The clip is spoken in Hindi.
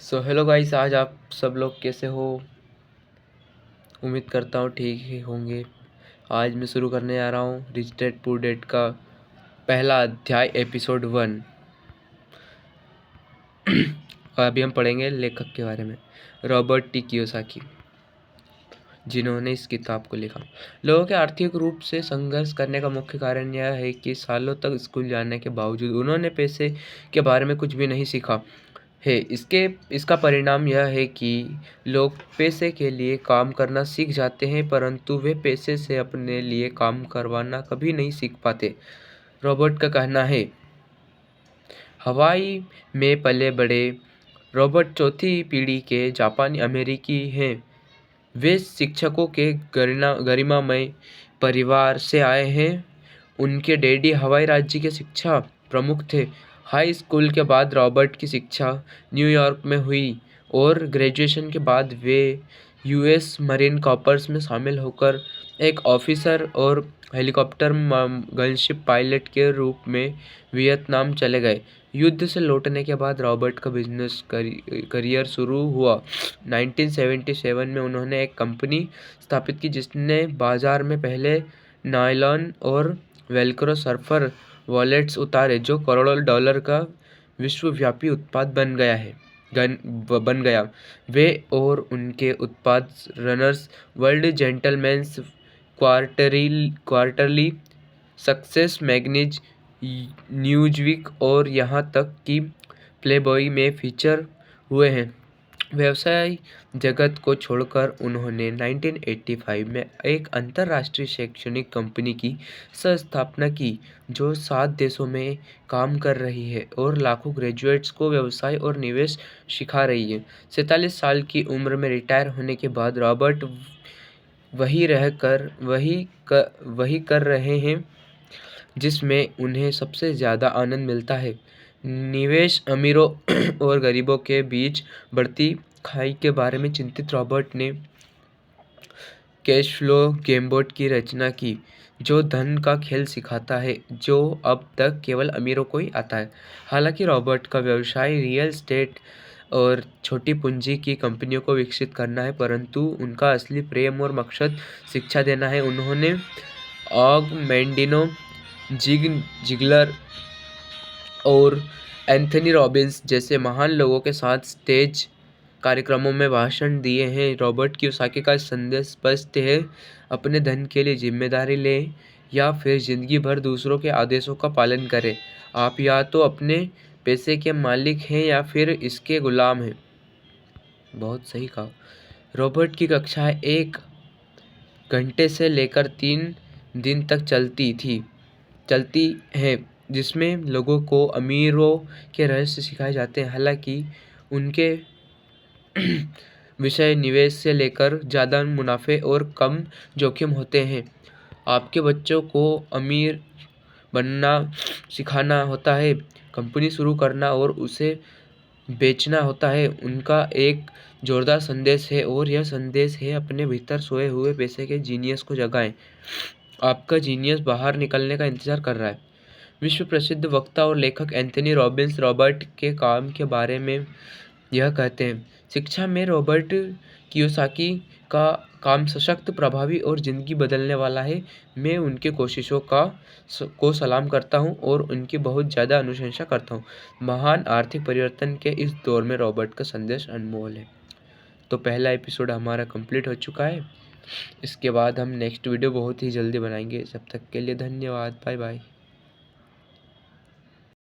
सो हेलो गाइस, आज आप सब लोग कैसे हो। उम्मीद करता हूँ ठीक ही होंगे। आज मैं शुरू करने जा रहा हूँ रिच डैड पुअर डैड का पहला अध्याय एपिसोड 1। अभी हम पढ़ेंगे लेखक के बारे में, रॉबर्ट टी कियोसाकी, जिन्होंने इस किताब को लिखा। लोगों के आर्थिक रूप से संघर्ष करने का मुख्य कारण यह है कि सालों तक स्कूल जाने के बावजूद उन्होंने पैसे के बारे में कुछ भी नहीं सीखा है। इसका परिणाम यह है कि लोग पैसे के लिए काम करना सीख जाते हैं, परंतु वे पैसे से अपने लिए काम करवाना कभी नहीं सीख पाते। रॉबर्ट का कहना है, हवाई में पले बड़े रॉबर्ट चौथी पीढ़ी के जापानी अमेरिकी हैं। वे शिक्षकों के गरिमामय परिवार से आए हैं। उनके डैडी हवाई राज्य के शिक्षा प्रमुख थे। हाई स्कूल के बाद रॉबर्ट की शिक्षा न्यूयॉर्क में हुई और ग्रेजुएशन के बाद वे यूएस मरीन कॉर्प्स में शामिल होकर एक ऑफिसर और हेलीकॉप्टर गनशिप पायलट के रूप में वियतनाम चले गए। युद्ध से लौटने के बाद रॉबर्ट का बिजनेस करियर शुरू हुआ। 1977 में उन्होंने एक कंपनी स्थापित की जिसने बाजार में पहले नायलॉन और वेलक्रो सर्फर वॉलेट्स उतारे, जो करोड़ों डॉलर का विश्वव्यापी उत्पाद बन गया। वे और उनके उत्पाद runners world gentleman's quarterly, success magazine, Newsweek और यहाँ तक कि प्लेबॉय में फीचर हुए हैं। व्यवसाय जगत को छोड़कर उन्होंने 1985 में एक अंतर्राष्ट्रीय शैक्षणिक कंपनी की स्थापना की जो 7 देशों में काम कर रही है और लाखों ग्रेजुएट्स को व्यवसाय और निवेश सिखा रही है। 47 साल की उम्र में रिटायर होने के बाद रॉबर्ट वही कर रहे हैं जिसमें उन्हें सबसे ज़्यादा आनंद मिलता है। निवेश अमीरों और गरीबों के बीच बढ़ती खाई के बारे में चिंतित रॉबर्ट ने कैश फ्लो गैम्बोट की रचना की, जो धन का खेल सिखाता है जो अब तक केवल अमीरों को ही आता है। हालांकि रॉबर्ट का व्यवसाय रियल एस्टेट और छोटी पूंजी की कंपनियों को विकसित करना है, परंतु उनका असली प्रेम और मकसद शिक्षा देना है। उन्होंने ऑग मैंडिनो, जिगलर और एंथनी रॉबिन्स जैसे महान लोगों के साथ स्टेज कार्यक्रमों में भाषण दिए हैं। रॉबर्ट कियोसाकी का संदेश स्पष्ट है, अपने धन के लिए जिम्मेदारी लें या फिर जिंदगी भर दूसरों के आदेशों का पालन करें। आप या तो अपने पैसे के मालिक हैं या फिर इसके गुलाम हैं। बहुत सही कहा। रॉबर्ट की कक्षाएं 1 घंटे से लेकर 3 दिन तक चलती हैं, जिसमें लोगों को अमीरों के रहस्य सिखाए जाते हैं। हालांकि उनके विषय निवेश से लेकर ज़्यादा मुनाफे और कम जोखिम होते हैं। आपके बच्चों को अमीर बनना सिखाना होता है, कंपनी शुरू करना और उसे बेचना होता है। उनका एक जोरदार संदेश है और यह संदेश है, अपने भीतर सोए हुए पैसे के जीनियस को जगाएं। आपका जीनियस बाहर निकलने का इंतजार कर रहा है। विश्व प्रसिद्ध वक्ता और लेखक एंथनी रॉबिन्स रॉबर्ट के काम के बारे में यह कहते हैं, शिक्षा में रॉबर्ट कियोसाकी का काम सशक्त, प्रभावी और ज़िंदगी बदलने वाला है। मैं उनकी कोशिशों को सलाम करता हूँ और उनकी बहुत ज़्यादा अनुशंसा करता हूँ। महान आर्थिक परिवर्तन के इस दौर में रॉबर्ट का संदेश अनमोल है। तो पहला एपिसोड हमारा कंप्लीट हो चुका है। इसके बाद हम नेक्स्ट वीडियो बहुत ही जल्दी बनाएंगे। जब तक के लिए धन्यवाद। Bye bye.